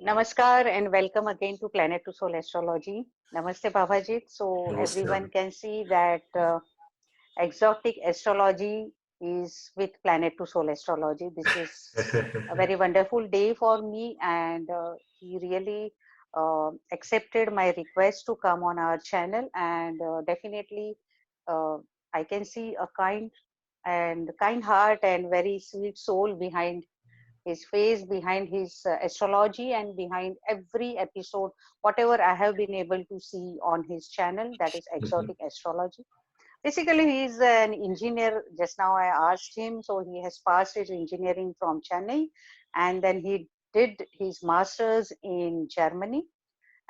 Namaskar and welcome again to Planettosoul Astrology. Namaste Babhajeet. So Namaste. everyone can see that exotic astrology is with Planettosoul Astrology. This is a very wonderful day for me, and he really accepted my request to come on our channel. And definitely, uh, I can see a kind heart and very sweet soul behind his face, behind his astrology, and behind every episode, whatever I have been able to see on his channel, that is Mhm. Exotic Astrology. Basically, he is an engineer. Just now I asked him, so he has passed his engineering from Chennai, and then he did his masters in Germany,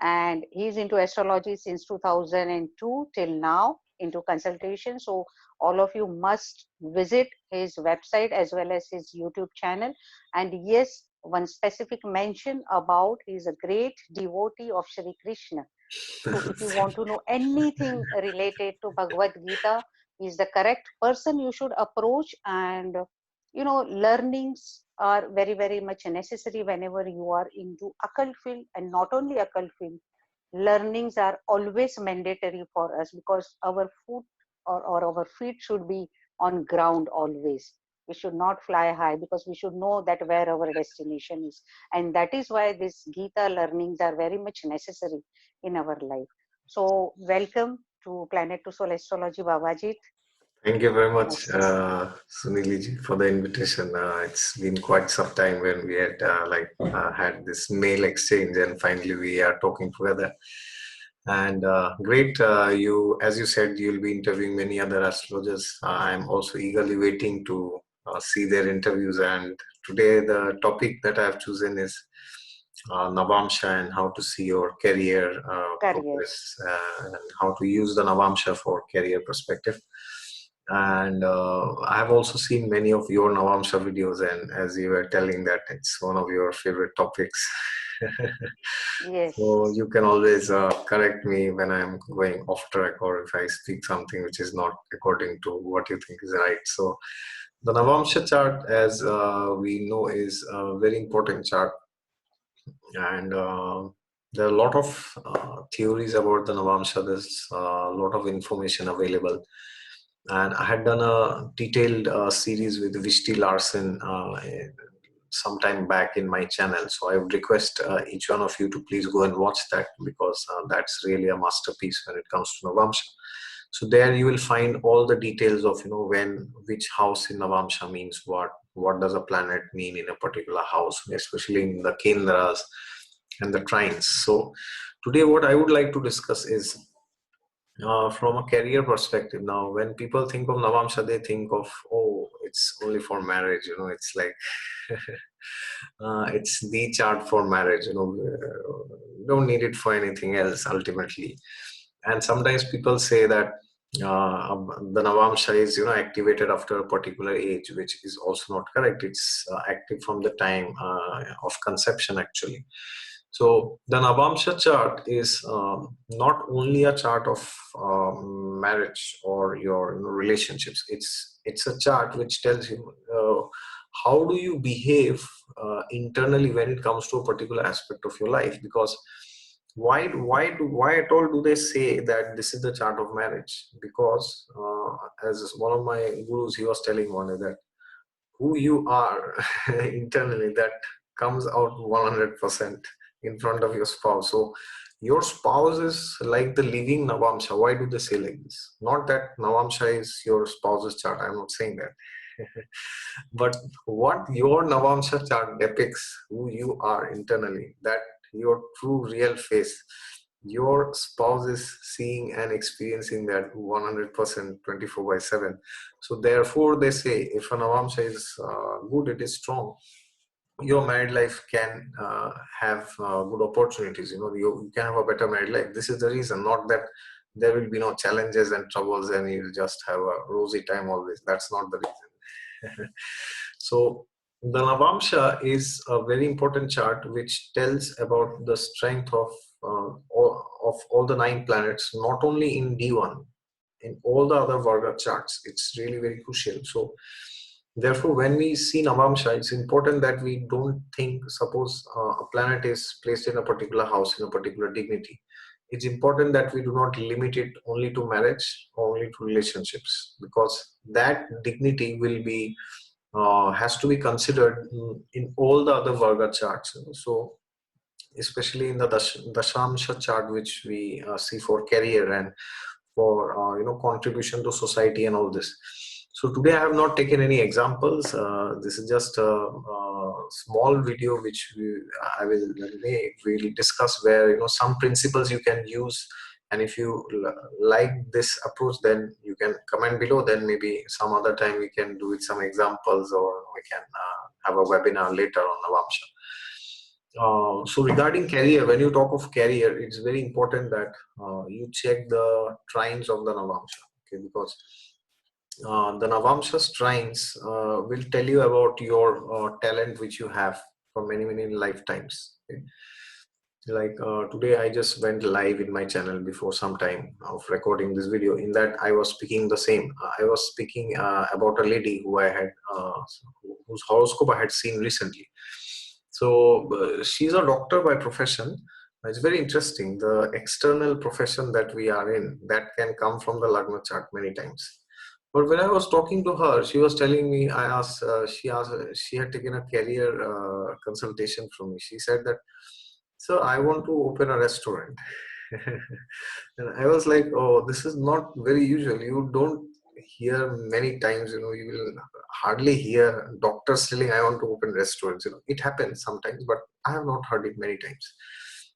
and he's into astrology since 2002 till now, into consultation. So all of you must visit his website as well as his YouTube channel. And yes, one specific mention about, he's a great devotee of Shri Krishna. So if you want to know anything related to Bhagavad Gita, he's the correct person you should approach. And learnings are very, very much necessary whenever you are into occult field, and not only occult field, learnings are always mandatory for us, because our foot or our feet should be on ground always. We should not fly high, because we should know that where our destination is. And that is why these Gita learnings are very much necessary in our life. So welcome to Planet to Soul Astrology, Babajit. Thank you very much, Namaste. Sunilee ji, for the invitation. It's been quite some time when we had had this mail exchange, and finally we are talking together. And great, you as you said, you'll be interviewing many other astrologers. I'm also eagerly waiting to see their interviews. And today, the topic that I've chosen is Navamsa and how to see your career Career. progress and how to use the Navamsa for career perspective. And I have also seen many of your Navamsa videos, and as you were telling that it's one of your favorite topics. Yes. So you can always correct me when I'm going off track, or if I speak something which is not according to what you think is right. So the Navamsa chart, as we know, is a very important chart, and there are a lot of theories about the Navamsa. There's a lot of information available, and I had done a detailed series with Vishti Larsen sometime back in my channel. So I would request each one of you to please go and watch that, because that's really a masterpiece when it comes to Navamsa. So there you will find all the details of when which house in Navamsa means what does a planet mean in a particular house, especially in the kendras and the trines. So today what I would like to discuss is from a career perspective. Now, when people think of Navamsa, they think of, oh, it's only for marriage. It's like it's the chart for marriage. You don't need it for anything else ultimately. And sometimes people say that the Navamsa is activated after a particular age, which is also not correct. It's active from the time of conception actually. So the Navamsa chart is not only a chart of marriage or your relationships. It's a chart which tells you how do you behave internally when it comes to a particular aspect of your life. Because why at all do they say that this is the chart of marriage? Because as one of my gurus, he was telling one day that who you are internally, that comes out 100% in front of your spouse. So your spouse is like the living Navamsa. Why do they say like this? Not that Navamsa is your spouse's chart, I'm not saying that. But what your Navamsa chart depicts, who you are internally, that your true real face, your spouse is seeing and experiencing that 100% 24 by 7. So therefore they say if a Navamsa is good, it is strong, your married life can have good opportunities. You can have a better married life. This is the reason, not that there will be no challenges and troubles and you'll just have a rosy time always. That's not the reason. So the Navamsa is a very important chart which tells about the strength of all the 9 planets, not only in D1, in all the other Varga charts. It's really very crucial. So Therefore, when we see Navamsa, it's important that we don't think, suppose a planet is placed in a particular house, in a particular dignity. It's important that we do not limit it only to marriage or only to relationships, because that dignity will be has to be considered in all the other Varga charts. So, especially in the Dashamsha chart, which we see for career and for contribution to society and all this. So today I have not taken any examples. This is just a small video which I will make. We'll discuss where some principles you can use, and if you like this approach, then you can comment below. Then maybe some other time we can do with some examples, or we can have a webinar later on Navamsa. So regarding career, when you talk of career, it's very important that you check the trines of the Navamsa, okay? Because the Navamsa trines will tell you about your talent which you have for many lifetimes. Okay? Like today, I just went live in my channel before some time of recording this video. In that, I was speaking the same. I was speaking about a lady who I had, whose horoscope I had seen recently. So she's a doctor by profession. It's very interesting. The external profession that we are in, that can come from the Lagna chart many times. But when I was talking to her, she was telling me, she had taken a career consultation from me. She said that, so I want to open a restaurant. And I was like, oh, this is not very usual. You don't hear many times, you will hardly hear doctors telling, I want to open restaurants. It happens sometimes, but I have not heard it many times.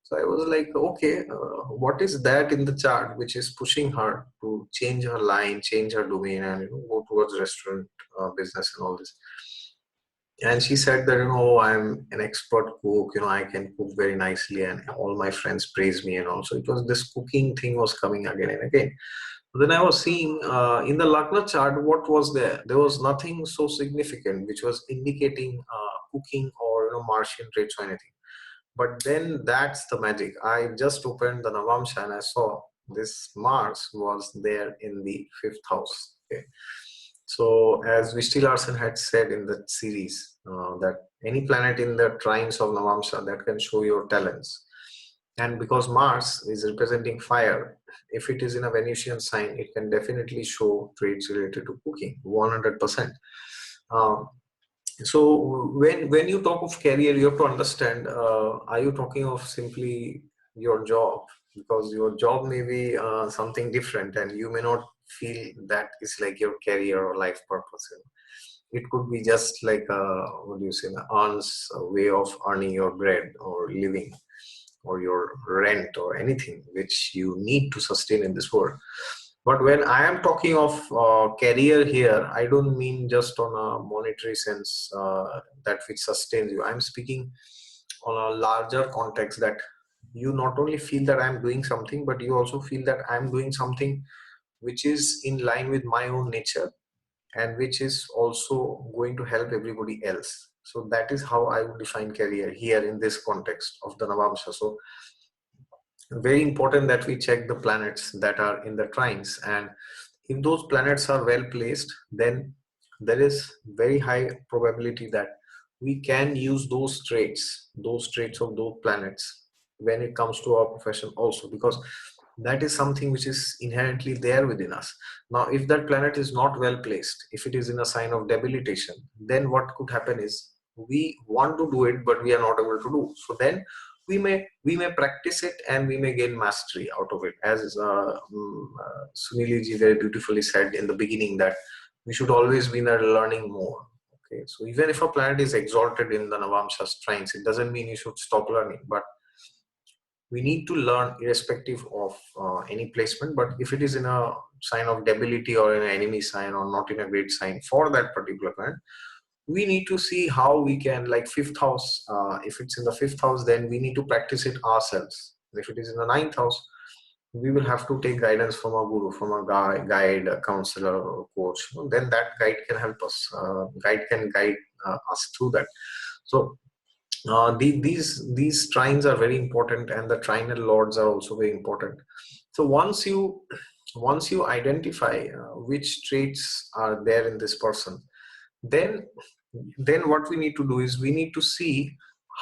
So I was like, okay, what is that in the chart which is pushing her to change her line, change her domain, and go towards restaurant business and all this? And she said that, I'm an expert cook, I can cook very nicely, and all my friends praise me. And also it was this cooking thing was coming again and again. Then I was seeing in the Lagna chart, what was there? There was nothing so significant which was indicating cooking or Martian traits or anything. But then that's the magic. I just opened the Navamsa and I saw this Mars was there in the 5th house. Okay. So as Vishti Larsen had said in the series, that any planet in the trines of Navamsa, that can show your talents. And because Mars is representing fire, if it is in a Venusian sign, it can definitely show traits related to cooking, 100%. So when you talk of career, you have to understand, are you talking of simply your job? Because your job may be something different, and you may not feel that is like your career or life purpose. It could be just like what do you say, a way of earning your bread or living, or your rent, or anything which you need to sustain in this world. But when I am talking of career here, I don't mean just on a monetary sense, that which sustains you. I'm speaking on a larger context, that you not only feel that I'm doing something, but you also feel that I'm doing something which is in line with my own nature, and which is also going to help everybody else. So that is how I would define career here in this context of the Navamsa. So very important that we check the planets that are in the trines, and if those planets are well placed, then there is very high probability that we can use those traits of those planets when it comes to our profession also, because that is something which is inherently there within us. Now if that planet is not well placed, if it is in a sign of debilitation, then what could happen is we want to do it but we are not able to do. So then we may practice it and we may gain mastery out of it, as Sunilee Ji very beautifully said in the beginning, that we should always be learning more. Okay, so even if a planet is exalted in the Navamsa trines, it doesn't mean you should stop learning, but we need to learn irrespective of any placement. But if it is in a sign of debility or in an enemy sign or not in a great sign for that particular planet, we need to see how we can, like 5th house, if it's in the 5th house, then we need to practice it ourselves. If it is in the 9th house, we will have to take guidance from a guru, from a guide, a counselor, or coach. Then that guide can help us. Guide can guide us through that. So these trines are very important, and the trinal lords are also very important. So once you identify which traits are there in this person, then what we need to do is we need to see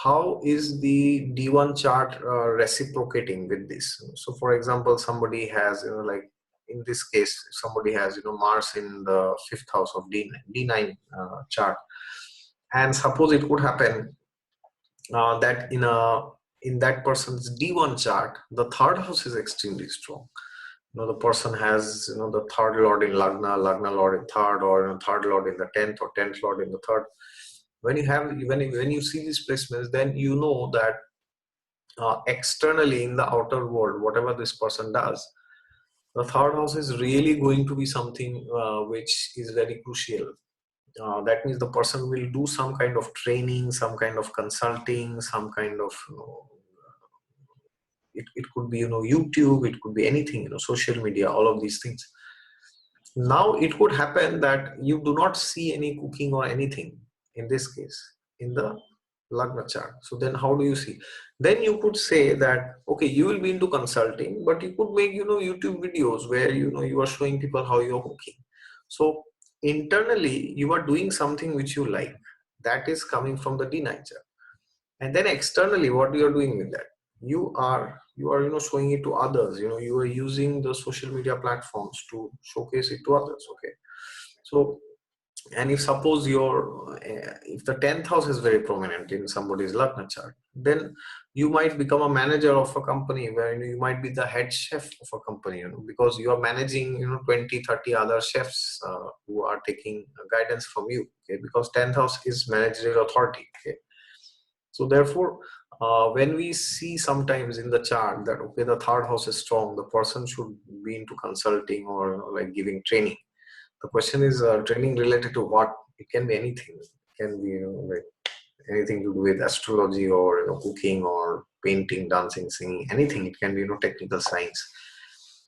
how is the D1 chart reciprocating with this. So for example, somebody has, like in this case, somebody has, Mars in the 5th house of D9 chart, and suppose it could happen that in that person's D1 chart, the 3rd house is extremely strong. The person has, the 3rd lord in Lagna lord in 3rd, or 3rd lord in the 10th, or 10th lord in the 3rd. When you see these placements, then you know that externally in the outer world, whatever this person does, the 3rd house is really going to be something which is very crucial. That means the person will do some kind of training, some kind of consulting, some kind of, it could be, YouTube, it could be anything, social media, all of these things. Now it could happen that you do not see any cooking or anything in this case in the Lagna chart. So then how do you see? Then you could say that, okay, you will be into consulting, but you could make, YouTube videos where, you are showing people how you're cooking. So internally, you are doing something which you like. That is coming from the D9 chart. And then externally, what you are doing with that? You are showing it to others. You are using the social media platforms to showcase it to others. Okay. So, and if suppose if the 10th house is very prominent in somebody's Lagna chart, then you might become a manager of a company where you might be the head chef of a company, because you are managing 20, 30 other chefs who are taking guidance from you. Okay, because 10th house is managerial authority. Okay, so therefore, when we see sometimes in the chart that, okay, the 3rd house is strong, the person should be into consulting or like giving training. The question is, training related to what? It can be anything. It can be, like anything to do with astrology, or cooking, or painting, dancing, singing, anything. It can be, technical science.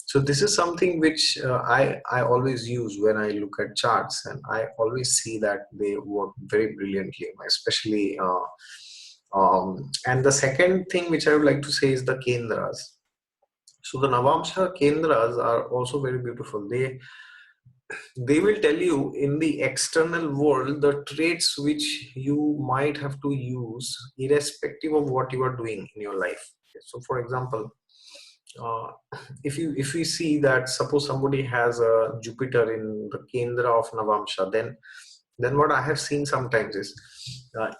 So this is something which I always use when I look at charts, and I always see that they work very brilliantly, especially. And the second thing which I would like to say is the kendras. So the Navamsa kendras are also very beautiful. They will tell you in the external world the traits which you might have to use irrespective of what you are doing in your life. Okay, so for example, uh, if we see that suppose somebody has a Jupiter in the Kendra of Navamsha, then what I have seen sometimes is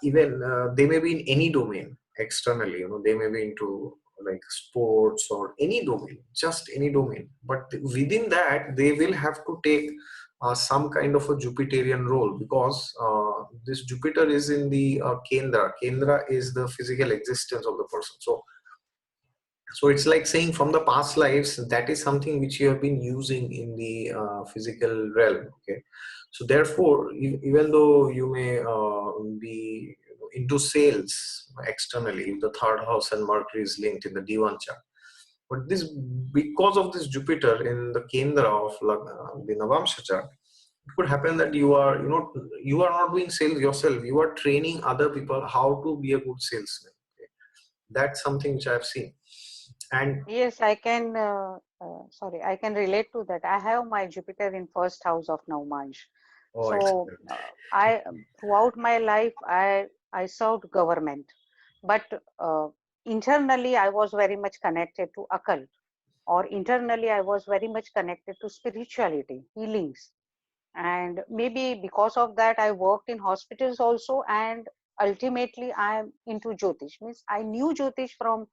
even they may be in any domain externally, they may be into like sports or any domain, just any domain, but within that they will have to take some kind of a Jupiterian role, because this Jupiter is in the Kendra. Kendra is the physical existence of the person. So it's like saying from the past lives, that is something which you have been using in the physical realm. Okay, so therefore, even though you may be into sales externally, if the 3rd house and Mercury is linked in the D1 chart, but this, because of this Jupiter in the Kendra of the Navamsha chart, it could happen that you are not doing sales yourself, you are training other people how to be a good salesman. Okay? That's something which I have seen. And Yes, I can, sorry, I can relate to that. I have my Jupiter in 1st house of Navmansh. oh, So excellent. throughout my life, I served government, but internally I was very much connected to occult, or internally I was very much connected to spirituality, healings. And maybe because of that, I worked in hospitals also, and ultimately I'm into Jyotish. Means I knew Jyotish from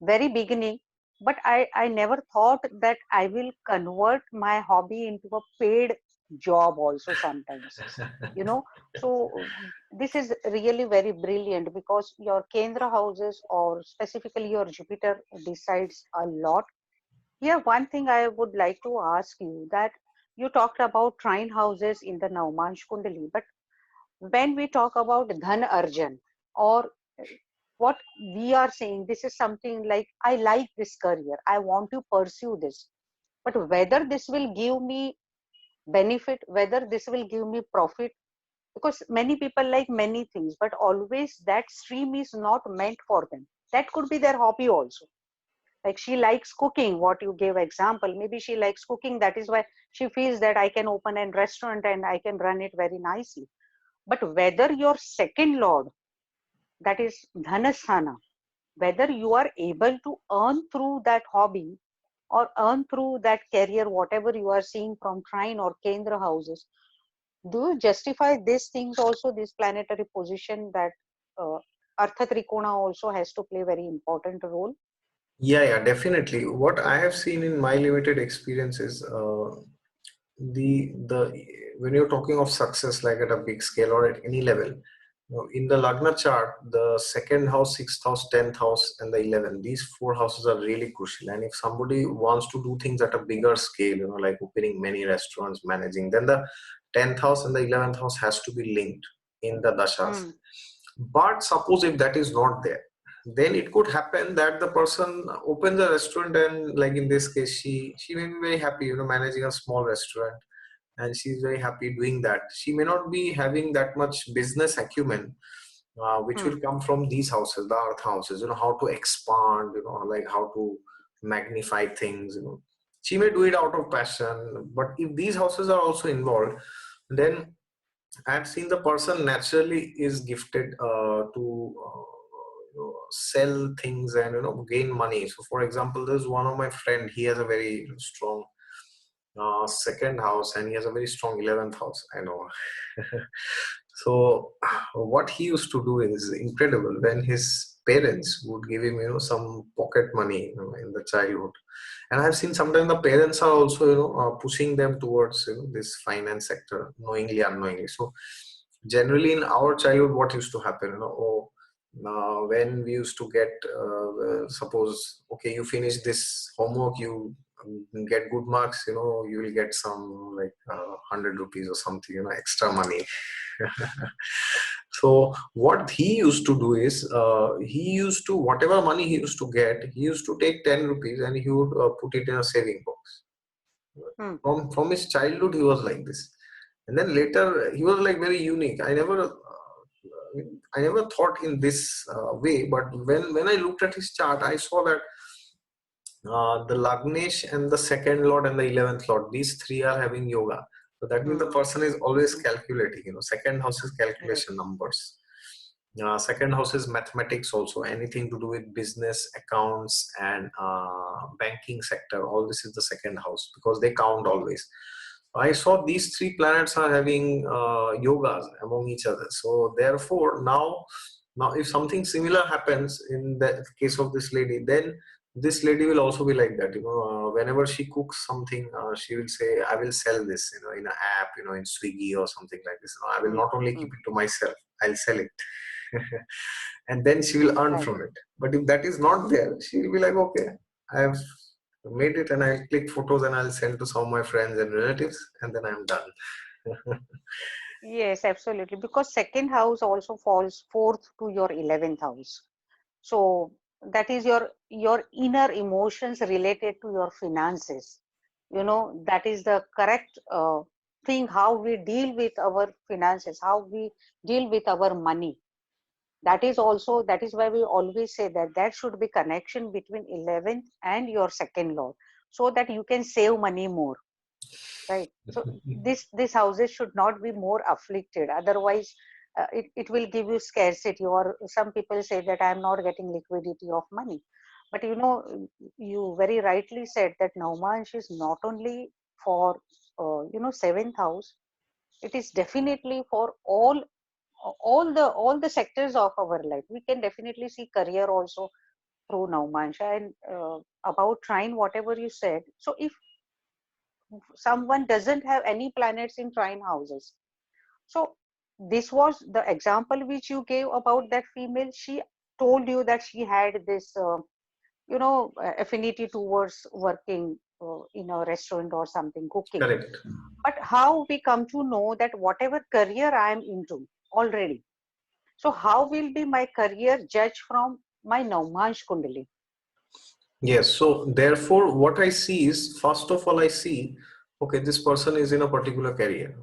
very beginning, but I never thought that I will convert my hobby into a paid job also sometimes, you know. So this is really very brilliant, because your Kendra houses, or specifically your Jupiter, decides a lot. Yeah, one thing I would like to ask you, that you talked about trine houses in the Navmansh Kundali, but when we talk about Dhan Arjan, or what we are saying, this is something like, I like this career, I want to pursue this, but whether this will give me benefit, whether this will give me profit, because many people like many things, but always that stream is not meant for them. That could be their hobby also. Like she likes cooking, what you gave example, maybe she likes cooking, that is why she feels that I can open a restaurant and I can run it very nicely. But whether your second lord, that is Dhanasthana, whether you are able to earn through that hobby or earn through that career, whatever you are seeing from trine or kendra houses, do you justify these things also, this planetary position, that uh, Artha Trikona also has to play very important role? Yeah, yeah, definitely. What I have seen in my limited experiences, the when you're talking of success, like at a big scale or at any level, in the Lagna chart, the second house, sixth house, 10th house, and the 11th, these four houses are really crucial. And if somebody wants to do things at a bigger scale, like opening many restaurants, managing, then the 10th house and the 11th house has to be linked in the dashas. Hmm. But suppose if that is not there, then it could happen that the person opens a restaurant, and like in this case, she may be very happy, managing a small restaurant, and she's very happy doing that. She may not be having that much business acumen, which Hmm. will come from these houses, the earth houses, how to expand, like how to magnify things, she may do it out of passion. But if these houses are also involved, then I've seen the person naturally is gifted to sell things and gain money. So, for example, there's one of my friend. He has a very strong second house, and he has a very strong 11th house. I know. So, what he used to do is incredible. When his parents would give him, some pocket money, in the childhood, and I've seen sometimes the parents are also, pushing them towards, this finance sector, knowingly, unknowingly. So, generally, in our childhood, what used to happen, when we used to get, suppose, okay, you finish this homework, you get good marks, you will get some like 100 rupees or something, extra money. So what he used to do is, he used to, whatever money he used to get, he used to take 10 rupees and he would put it in a saving box. Hmm. From his childhood, he was like this. And then later, he was like very unique. I never thought in this way, but when I looked at his chart, I saw that the Lagnesh and the second lord and the 11th lord, these three are having yoga. So that means the Hmm. person is always Hmm. calculating. Second house is calculation Yes. numbers. Second house is mathematics also. Anything to do with business, accounts, and banking sector. All this is the second house because they count Hmm. always. I saw these three planets are having yogas among each other. So therefore, now if something similar happens in the case of this lady, then this lady will also be like that. Whenever she cooks something, she will say, "I will sell this," in an app, in Swiggy or something like this. I will Hmm. not only Hmm. keep it to myself; I'll sell it, and then she will earn Right. from it. But if that is not there, she will be like, "Okay, I have made it, and I'll click photos and I'll send to some of my friends and relatives, and then I'm done." Yes, absolutely. Because second house also falls fourth to your 11th house. So that is your inner emotions related to your finances. That is the correct thing, how we deal with our finances, how we deal with our money. That is why we always say that there should be connection between 11th and your second lord, so that you can save money more, right? So this houses should not be more afflicted, otherwise it will give you scarcity, or some people say that I am not getting liquidity of money. But you very rightly said that Navmansh is not only for seventh house, it is definitely for all the sectors of our life. We can definitely see career also through Navmansh. And about trine, whatever you said, so if someone doesn't have any planets in trine houses, so this was the example which you gave about that female. She told you that she had this affinity towards working in a restaurant or something, cooking. Correct. But how we come to know that whatever career I am into already, so how will be my career judged from my Navmansh Kundali? Yes. So therefore, what I see is, first of all, I see, okay, this person is in a particular career.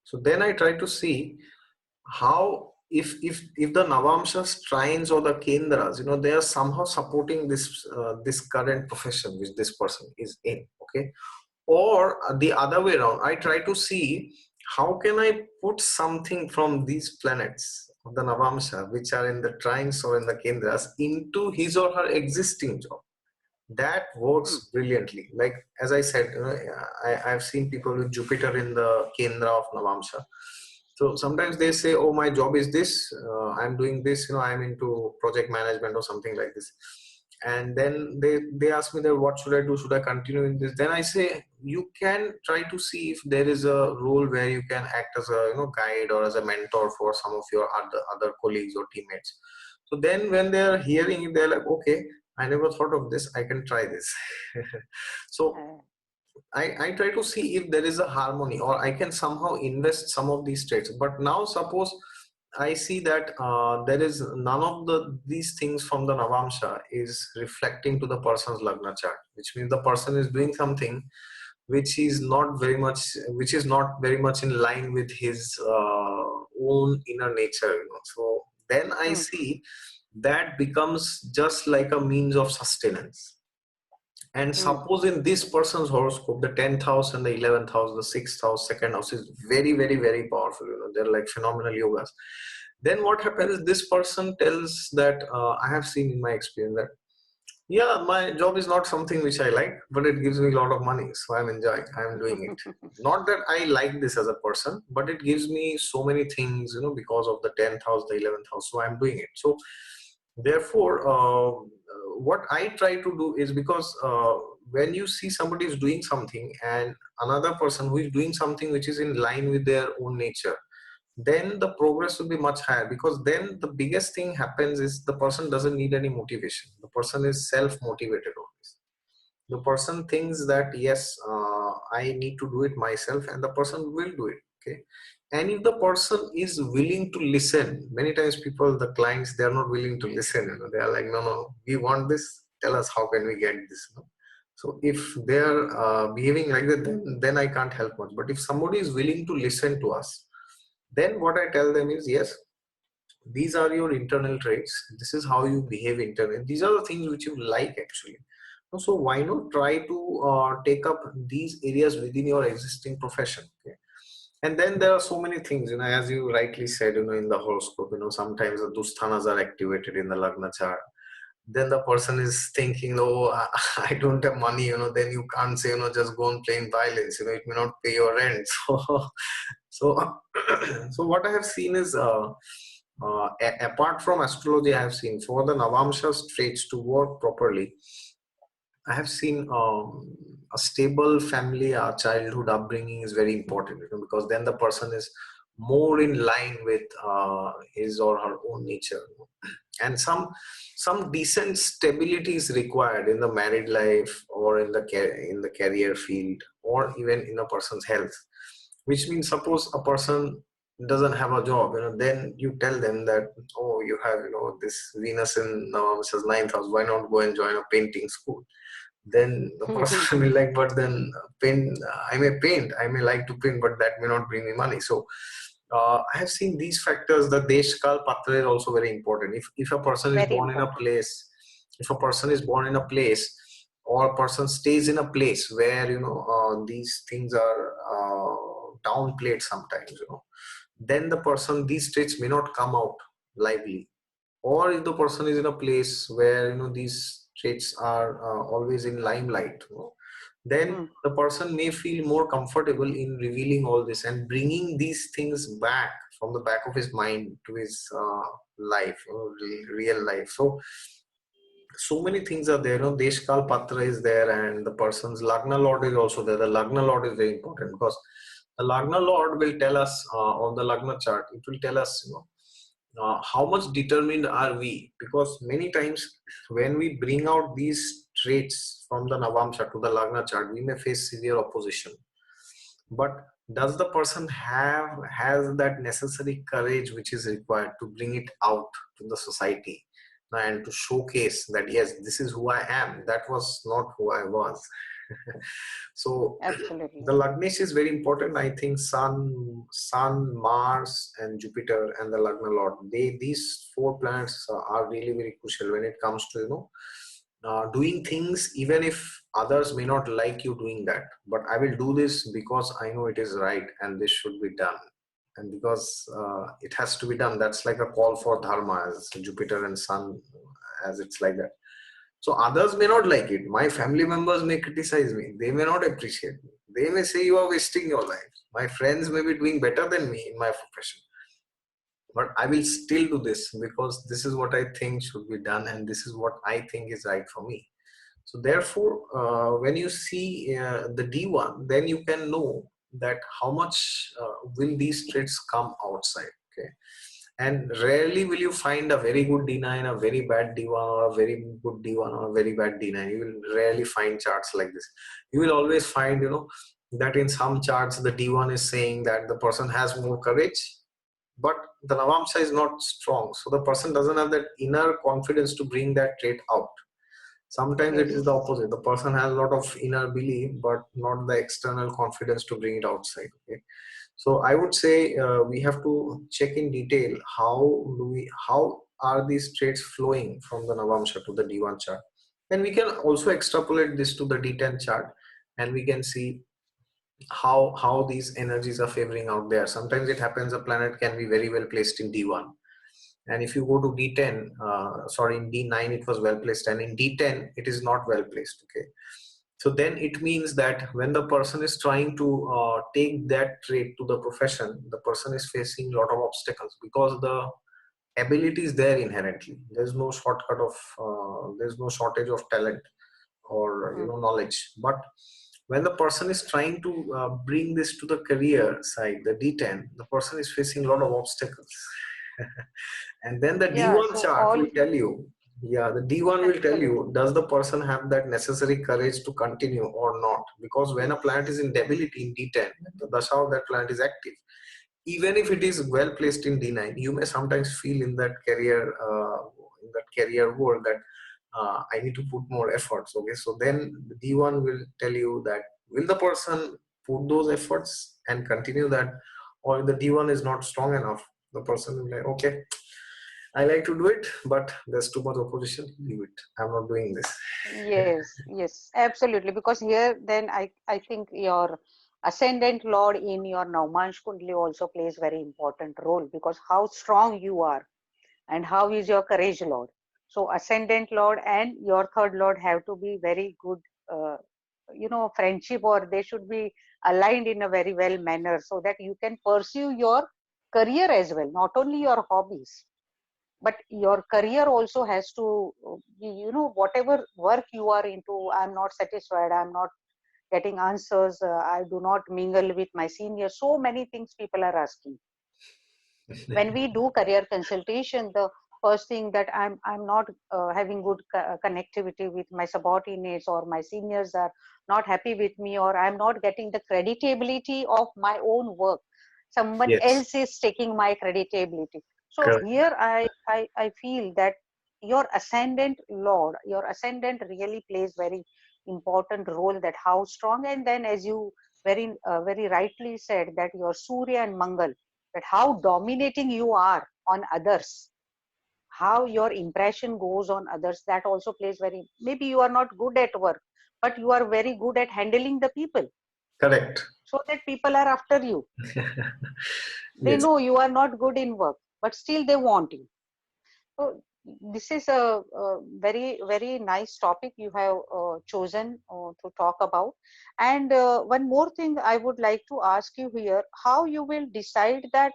So then I try to see how, if the Navamsas, trines, or the kendras, they are somehow supporting this current profession which this person is in. Okay. Or the other way around, I try to see how can I put something from these planets of the Navamsa, which are in the trines or in the kendras, into his or her existing job? That mm, works brilliantly. Like as I said, I've seen people with Jupiter in the kendra of Navamsa. So sometimes they say, "Oh, my job is this. I'm doing this. I'm into project management or something like this." And then they ask me that, "What should I do? Should I continue in this?" Then I say, you can try to see if there is a role where you can act as a guide or as a mentor for some of your other colleagues or teammates. So then when they are hearing it, they're like, okay, I never thought of this, I can try this. So uh, I try to see if there is a harmony or I can somehow invest some of these traits. But now suppose I see that there is none of these things from the Navamsha is reflecting to the person's Lagna chart, which means the person is mm, doing something which is not very much in line with his own inner nature. So then I mm, see that becomes just like a means of sustenance. And mm, suppose in this person's horoscope, the 10th house and the 11th house, the 6th house, second house is very, very, very powerful. They're like phenomenal yogas. Then what happens? This person tells that I have seen in my experience that, yeah, my job is not something which I like, but it gives me a lot of money. So I'm enjoying, I'm doing it. Not that I like this as a person, but it gives me so many things, because of the 10th house, the 11th house. So I'm doing it. So therefore, what I try to do is, because when you see somebody is doing something and another person who is doing something which is in line with their own nature, then the progress will be much higher, because then the biggest thing happens is the person doesn't need any motivation. The person is self-motivated always. The person thinks that, yes, I need to do it myself, and the person will do it. Okay. And if the person is willing to listen, many times people, the clients, they are not willing to listen. They are like, no, no, we want this, tell us how can we get this. So if they are behaving like that, then I can't help much. But if somebody is willing to listen to us, then what I tell them is, yes, these are your internal traits, this is how you behave internally, these are the things which you like actually. So why not try to take up these areas within your existing profession. Okay. And then there are so many things, as you rightly said, in the horoscope, sometimes the dusthanas are activated in the lagna chart. Then the person is thinking, oh, I don't have money, then you can't say, just go on playing violins, it may not pay your rent. So so what I have seen is, apart from astrology, I have seen for the Navamsha traits to work properly, I have seen a stable family, a childhood upbringing is very important, because then the person is more in line with his or her own nature. And some decent stability is required in the married life, or in the career field, or even in a person's health. Which means, suppose a person doesn't have a job, then you tell them that, oh, you have this Venus in Navamsa's ninth house, why not go and join a painting school? Then the person will like, but then paint, I may paint, I may like to paint, but that may not bring me money. So I have seen these factors. The Deshkal Patra is also very important. If a person is very born in a important. place, if a person is born in a place, or a person stays in a place where these things are downplayed sometimes, then the person, these traits may not come out lively. Or if the person is in a place where these traits are always in limelight, then Mm, the person may feel more comfortable in revealing all this and bringing these things back from the back of his mind to his life, real life. So many things are there. Deshkal Patra is there, and the person's Lagna Lord is also there. The Lagna Lord is very important, because the Lagna Lord will tell us on the Lagna chart, it will tell us, how much determined are we? Because many times when we bring out these traits from the Navamsha to the Lagna chart, we may face severe opposition. But does the person has that necessary courage which is required to bring it out to the society and to showcase that, yes, this is who I am, that was not who I was. So absolutely. the Lagnesh is very important. I think Sun, Mars, and Jupiter, and the Lagna Lord. These four planets are really very crucial when it comes to doing things even if others may not like you doing that, but I will do this because I know it is right and this should be done, and because it has to be done. That's like a call for dharma, as Jupiter and Sun, as it's like that. So others may not like it. My family members may criticize me. They may not appreciate me. They may say you are wasting your life. My friends may be doing better than me in my profession, but I will still do this because this is what I think should be done, and this is what I think is right for me. So therefore, when you see the D1, then you can know that how much will these traits come outside. Okay, and rarely will you find a very good D9, a very bad D1, or a very good D1 or a very bad D9. You will rarely find charts like this. You will always find, that in some charts the D1 is saying that the person has more courage, but the Navamsa is not strong. So the person doesn't have that inner confidence to bring that trait out. Sometimes it is the Yes. opposite. The person has a lot of inner belief, but not the external confidence to bring it outside. Okay? So I would say we have to check in detail how are these traits flowing from the Navamsa to the D1 chart. Then we can also extrapolate this to the D10 chart, and we can see how these energies are favoring out there. Sometimes it happens a planet can be very well placed in D1, and if you go to D10, sorry, in D9 it was well placed, and in D10 it is not well placed. Okay, so then it means that when the person is trying to take that trait to the profession, the person is facing a lot of obstacles because the ability is there inherently. There's no shortcut of there's no shortage of talent or Mm. knowledge. But when the person is trying to bring this to the career side, the D10, the person is facing a lot of obstacles. And then the Yeah, D1 so chart all will tell you, yeah, the D1 will tell you, absolutely. does the person have that necessary courage to continue or not? Because when a planet is in debility in D10, the dasha of that planet is active. Even if it is well placed in D9, you may sometimes feel in that career world that I need to put more efforts. Okay, so then the D1 will tell you that will the person put those efforts and continue that, or the D1 is not strong enough. The person will be like, okay, I like to do it, but there's too much opposition. Leave it. I'm not doing this. Yes, yes, absolutely. Because here, then I think your ascendant lord in your Navmansh Kundli also plays very important role, because how strong you are and how is your courage lord. So ascendant lord and your third lord have to be very good, friendship, or they should be aligned in a very well manner, so that you can pursue your career as well, not only your hobbies, but your career also has to, whatever work you are into, I'm not satisfied, I'm not getting answers, I do not mingle with my seniors, so many things people are asking. When we do career consultation, the first thing that I'm not having good connectivity with my subordinates, or my seniors are not happy with me, or I'm not getting the creditability of my own work, someone Yes, else is taking my creditability. So correct. here I feel that your ascendant lord, your ascendant really plays very important role, that how strong. And then, as you very rightly said, that your Surya and Mangal, that how dominating you are on others, how your impression goes on others, that also plays very, maybe you are not good at work, but you are very good at handling the people, Correct. so that people are after you. They Yes. know you are not good in work, but still they want you. So this is a very, very nice topic you have chosen to talk about. And one more thing I would like to ask you here, how you will decide that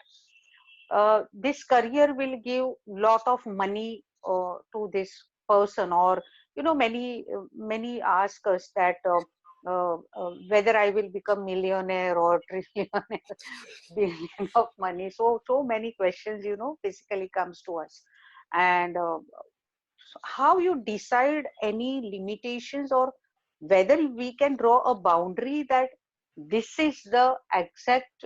this career will give lot of money to this person, or many ask us that whether I will become millionaire or trillionaire, billion of money, so many questions basically comes to us. And so how you decide any limitations, or whether we can draw a boundary that this is the exact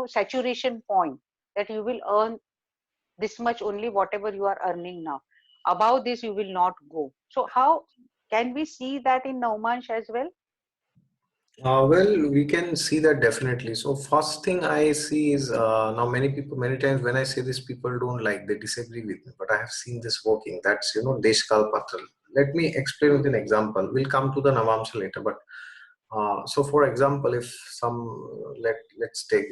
saturation point, that you will earn this much only, whatever you are earning now, above this you will not go. So how can we see that in Naumansh as well? Well, we can see that definitely. So first thing I see is now many people, many times when I say this, people don't like, they disagree with me. But I have seen this working. That's Deshkal Patral. let me explain with an example. We'll come to the Navamsa later, but so for example, if some let's take,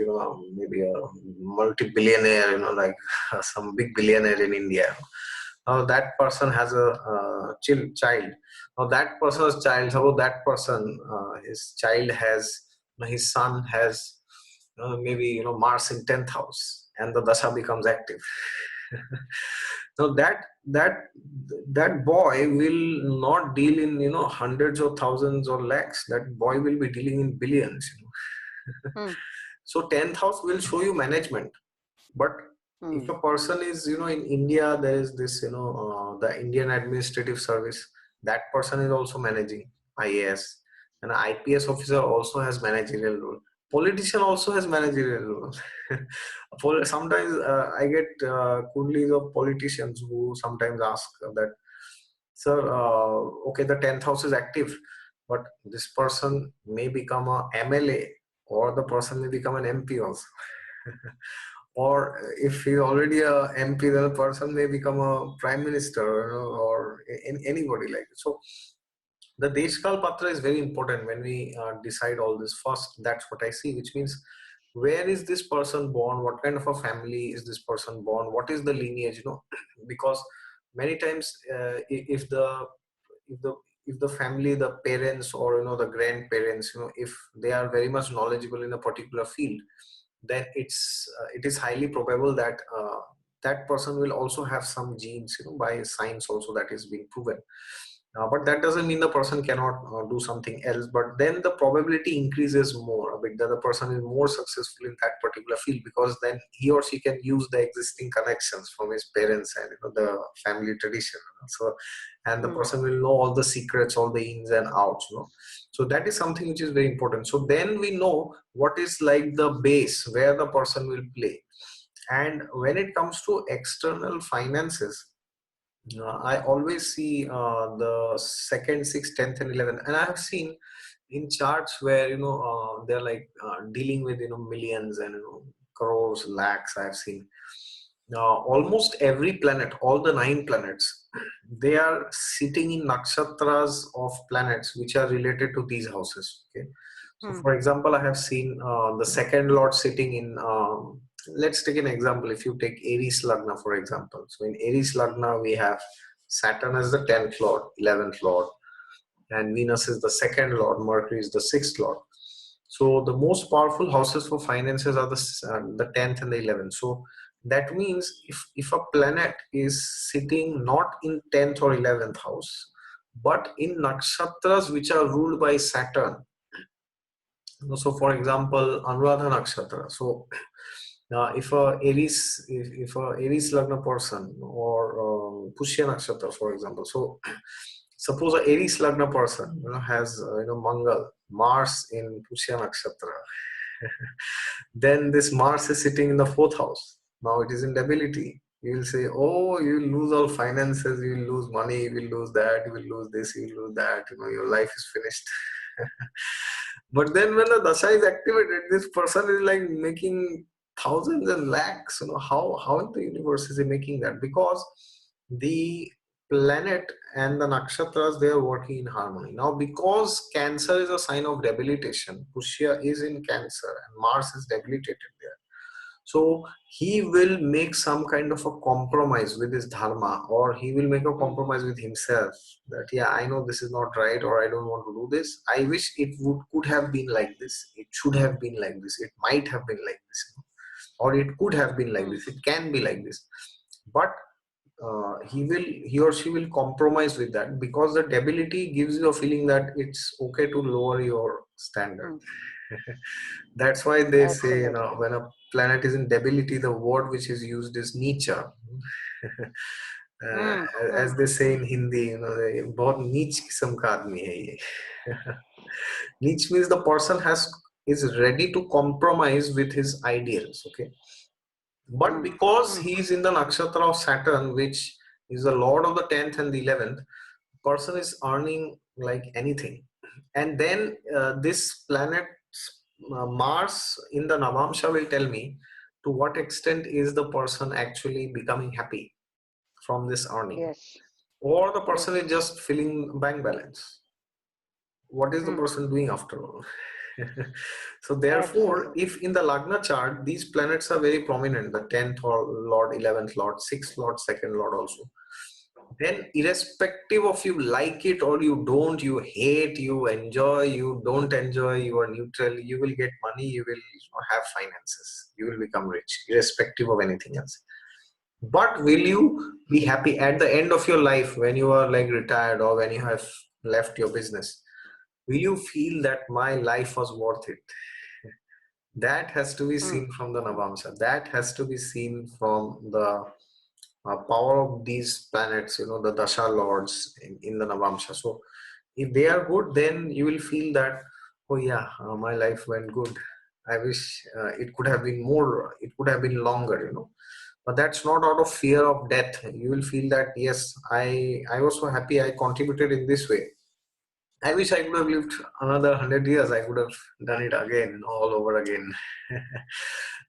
maybe a multi-billionaire, like some big billionaire in India. Now that person has a child. Now that person's child, suppose that person, his child has, his son has maybe Mars in 10th house, and the dasha becomes active. Now that boy will not deal in hundreds or thousands or lakhs. That boy will be dealing in billions. Hmm. So 10th house will show you management. But if Hmm. a person is, in India, there is this, the Indian Administrative Service, that person is also managing IAS. And an IPS officer also has managerial role. Politician also has managerial role. Sometimes I get kundlis of politicians who sometimes ask that, sir, okay, the 10th house is active, but this person may become a MLA, or the person may become an MP also. Or if he's already a MP, the person may become a prime minister, or anybody like that. So the Deshkal Patra is very important when we decide all this. First, that's what I see, which means where is this person born? What kind of a family is this person born? What is the lineage? Because many times, if the if the family, the parents, or the grandparents, if they are very much knowledgeable in a particular field, then it is highly probable that that person will also have some genes, by science also, that is being proven. But that doesn't mean the person cannot do something else, but then the probability increases more a bit that the person is more successful in that particular field, because then he or she can use the existing connections from his parents and the family tradition. So, and the Hmm. person will know all the secrets, all the ins and outs. So that is something which is very important. So then we know what is like the base where the person will play. And when it comes to external finances, I always see the second, sixth, 10th, and 11th, and I have seen in charts where they're like dealing with millions and crores, lakhs. I have seen almost every planet, all the 9 planets, they are sitting in nakshatras of planets which are related to these houses. Okay, so Hmm. for example, I have seen the second lord sitting in. Let's take an example. If you take Aries Lagna, for example, so in Aries Lagna we have Saturn as the 10th lord, 11th lord, and Venus is the second lord, Mercury is the sixth lord. So the most powerful houses for finances are the 10th and the 11th. So that means if a planet is sitting not in 10th or 11th house, but in nakshatras which are ruled by Saturn. So for example, Anuradha Nakshatra. So if a Aries, if a Aries Lagna person, or Pushya Nakshatra, for example. So suppose a Aries Lagna person, has Mangal, Mars in Pushya Nakshatra. Then this Mars is sitting in the 4th house. Now it is in debility. You will say, oh, you will lose all finances, you will lose money, you will lose that, you will lose this, you will lose that, your life is finished. But then when the dasha is activated, this person is like making thousands and lakhs. How in the universe is he making that? Because the planet and the nakshatras, they are working in harmony. Now, because Cancer is a sign of debilitation, Pushya is in Cancer and Mars is debilitated there. So he will make some kind of a compromise with his dharma, or he will make a Hmm. compromise with himself that, yeah, I know this is not right, or I don't want to do this. I wish it could have been like this. It should have been like this. It might have been like this, or it could have been like Hmm. this. It can be like this. But he or she will compromise with that, because the debility gives you a feeling that it's okay to lower your standard. Hmm. That's why they say, Absolutely. when a planet is in debility, the word which is used is nicha. uh, Hmm. Hmm. as they say in Hindi, बहुत नीच किस्म का आदमी है ये. Niche means the person is ready to compromise with his ideals. Okay, but Hmm. because Hmm. he is in the nakshatra of Saturn, which is the lord of the 10th and the 11th, person is earning like anything. And then this planet, Mars in the Navamsa, will tell me to what extent is the person actually becoming happy from this earning. Yes. or the person Yes. is just filling bank balance. What is the Hmm. person doing after all? So therefore, Absolutely. if in the Lagna chart these planets are very prominent, the 10th lord, 11th lord, 6th lord, 2nd lord also, then irrespective of you like it or you don't, you hate, you enjoy, you don't enjoy, you are neutral, you will get money, you will have finances, you will become rich irrespective of anything else. But will you be happy at the end of your life when you are like retired or when you have left your business? Will you feel that my life was worth it? That has to be Hmm. seen from the Navamsa. That has to be seen from the power of these planets, the Dasha lords in the Navamsa. So if they are good, then you will feel that, oh yeah, my life went good. I wish it could have been more, it could have been longer. But that's not out of fear of death. You will feel that, yes, I was so happy I contributed in this way. I wish I could have lived another 100 years. I could have done it again, all over again.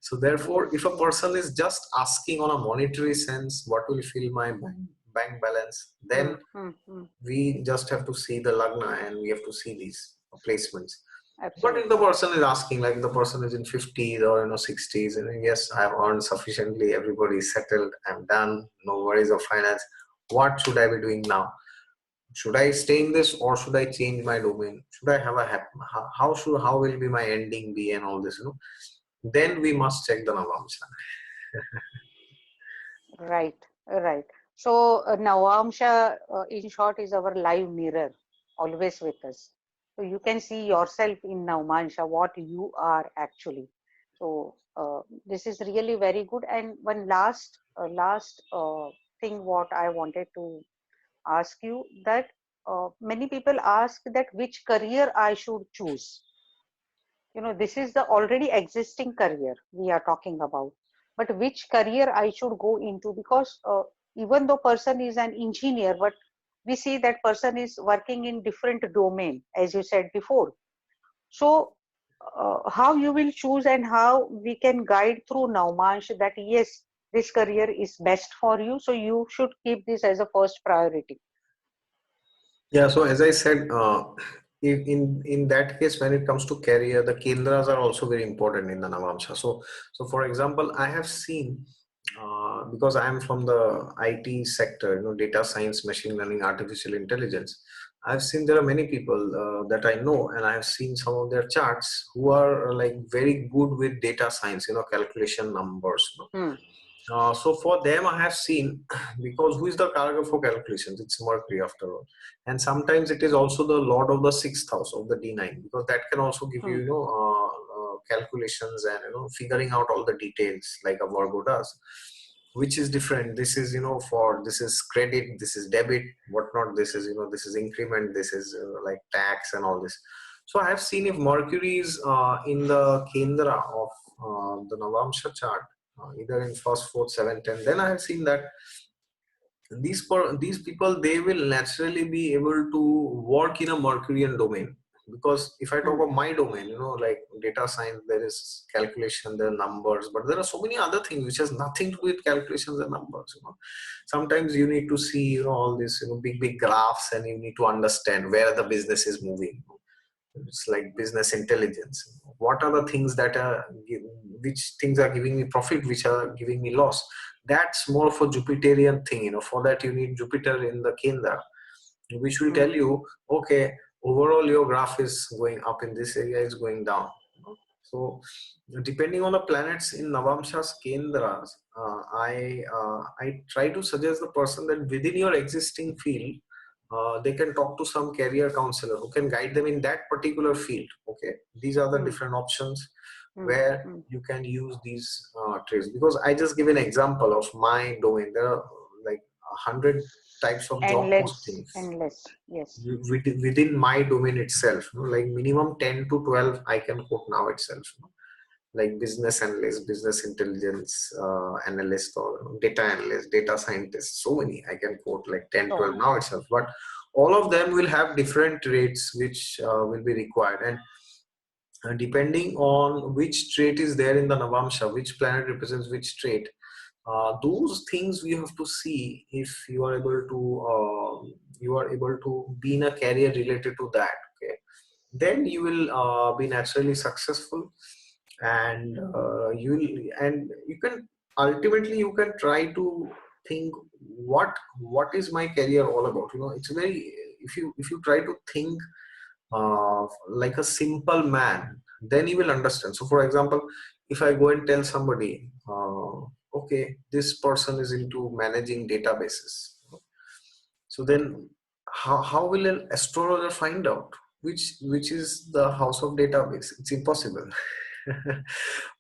So therefore, if Yes. a person is just asking on a monetary sense, what will fill my bank balance, Hmm. then Hmm. Hmm. we just have to see the lagna and we have to see these placements. But if the Absolutely. person is asking, like the person is in 50s or 60s, and yes, I've earned sufficiently, everybody is settled, I'm done, no worries of finance. What should I be doing now? Should I stay in this or should I change my domain? Should I have a how will be my ending be and all this? Then we must check the Navamsa. Right. Right. So Navamsha, in short, is our live mirror, always with us. So you can see yourself in Navamsha, what you are actually. So this is really very good. And one last thing, what I wanted to ask you, that many people ask that which career I should choose. This is the already existing career we are talking about, but which career I should go into, because even though person is an engineer, but we see that person is working in different domain, as you said before. So how you will choose and how we can guide through Navmansh that yes, this career is best for you, so you should keep this as a first priority. Yeah, so as I said, in that case, when it comes to career, the kendras are also very important in the Navamsha. So for example, I have seen because I am from the IT sector, data science, machine learning, artificial intelligence. I've seen there are many people that I know, and I have seen some of their charts who are like very good with data science, calculation numbers. Hmm. So for them, I have seen, because who is the Karaka for calculations? It's Mercury after all, and sometimes it is also the Lord of the sixth house of the D9, because that can also give you, Hmm. calculations and figuring out all the details like a Virgo does, which is different. This is for this is credit, this is debit, whatnot. This is this is increment, this is like tax and all this. So I have seen if Mercury is in the Kendra of the Navamsha chart, either in first, fourth, seventh, 10. Then I have seen that these people, they will naturally be able to work in a Mercurian domain. Because if I talk Hmm. of my domain, like data science, there is calculation, there are numbers, but there are so many other things which has nothing to do with calculations and numbers. Sometimes you need to see all this big graphs, and you need to understand where the business is moving. It's like business intelligence. What are the things that are which things are giving me profit, which are giving me loss? That's more of a Jupiterian thing. For that you need Jupiter in the Kendra, which will tell Hmm. you, okay, overall your graph is going up in this area, is going down. So depending on the planets in Navamsha's Kendras, I try to suggest the person that within your existing field, they can talk to some career counselor who can guide them in that particular field. Okay, these are the Hmm. different options Hmm. where Hmm. you can use these traits. Because I just give an example of my domain. There are like 100 types of job Endless, postings endless. Yes. within my domain itself. Like minimum 10 to 12 I can quote now itself. Like business analyst, business intelligence analyst, or data analyst, data scientist. So many I can quote, like 10, So 12 many. now itself. But all of them will have different traits which will be required. And depending on which trait is there in the Navamsha, which planet represents which trait, those things we have to see if you are able to be in a career related to that. Okay, then you will be naturally successful, and you can ultimately you can try to think what is my career all about. It's very, if you try to think like a simple man, then you will understand. So for example, if I go and tell somebody, okay, this person is into managing databases, so then how will an astrologer find out which is the house of database? It's impossible.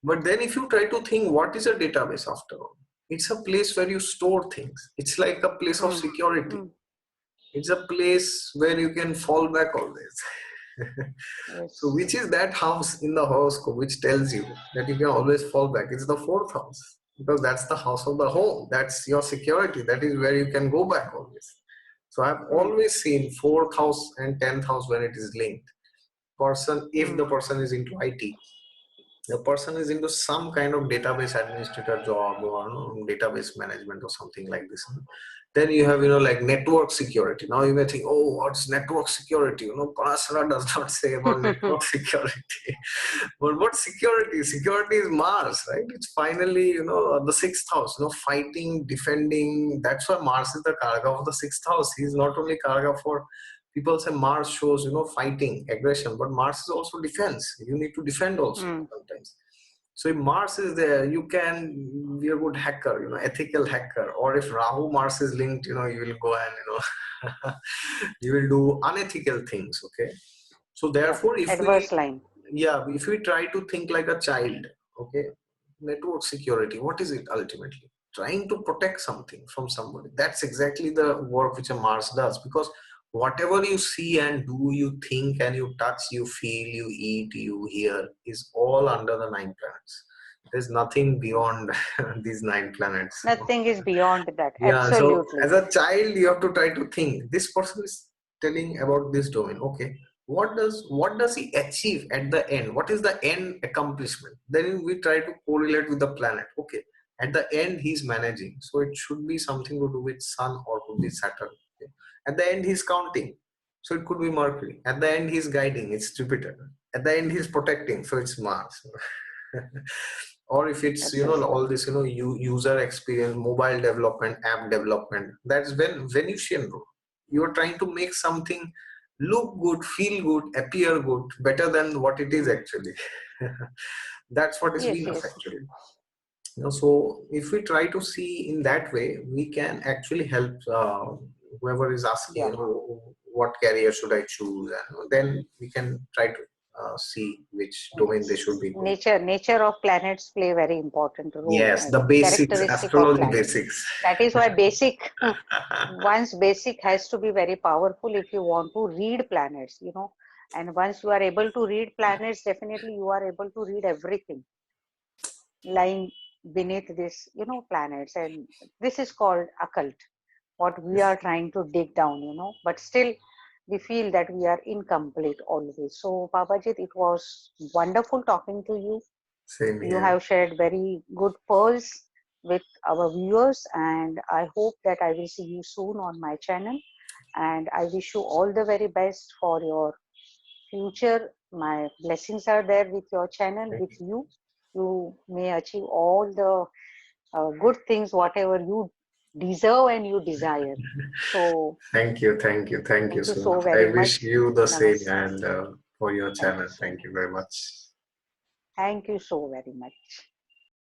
But then if you try to think, what is a database after all? It's a place where you store things. It's like a place of Mm. security. Mm. It's a place where you can fall back always. So Yes. which is that house in the horoscope which tells you that you can always fall back? It's the fourth house, because that's the house of the home. That's your security. That is where you can go back always. So I've Mm. always seen fourth house and 10th house when it is linked. Person, if Mm. the person is into IT, the person is into some kind of database administrator job, or database management or something like this. Then you have, like network security. Now you may think, oh, what's network security? Parasara does not say about network security. But what security? Security is Mars, right? It's finally, the sixth house, fighting, defending. That's why Mars is the karaka of the sixth house. He's not only karaka for, people say Mars shows, fighting, aggression, but Mars is also defense. You need to defend also Mm. sometimes. So if Mars is there, you can be a good hacker, ethical hacker. Or if Rahu Mars is linked, you will go and, you will do unethical things. Okay. So Yeah. therefore, Adverse line. if we try to think like a child, okay, network security, what is it ultimately? Trying to protect something from somebody. That's exactly the work which a Mars does, because whatever you see and do, you think and you touch, you feel, you eat, you hear, is all under the 9 planets. There's nothing beyond these 9 planets. Nothing is beyond that. Yeah, so Absolutely. as a child, you have to try to think. This person is telling about this domain. Okay, what does he achieve at the end? What is the end accomplishment? Then we try to correlate with the planet. Okay, at the end he's managing, so it should be something to do with Sun or could be Saturn. Okay. At the end he's counting, so it could be Mercury. At the end he's guiding, it's Jupiter. At the end he's protecting, so it's Mars. Or if it's, Absolutely. all this, user experience, mobile development, app development, that's when Venusian role. You are trying to make something look good, feel good, appear good, better than what it is Mm. actually. That's what is Yes, Venus yes. actually. So if we try to see in that way, we can actually help whoever is asking, Yeah. what career should I choose, and then we can try to see which domain they should Yes. be going. Nature of planets play very important role, Yes, the and basics, characteristic of astrology planets. basics. That is why basic, once basic has to be very powerful if you want to read planets. And once you are able to read planets, definitely you are able to read everything lying beneath this planets. And this is called occult, what we Yes, are trying to dig down. But still, we feel that we are incomplete always. So, Babajit, it was wonderful talking to you. same You here. have shared very good pearls with our viewers, and I hope that I will see you soon on my channel. And I wish you all the very best for your future. My blessings are there with your channel, with you. You may achieve all the good things, whatever you deserve and you desire. So, Thank you, thank you, thank you thank you so so much. I very wish much. you the same, Namaste. and for your Thank you channel. so Thank you much. very much. Thank you so very much.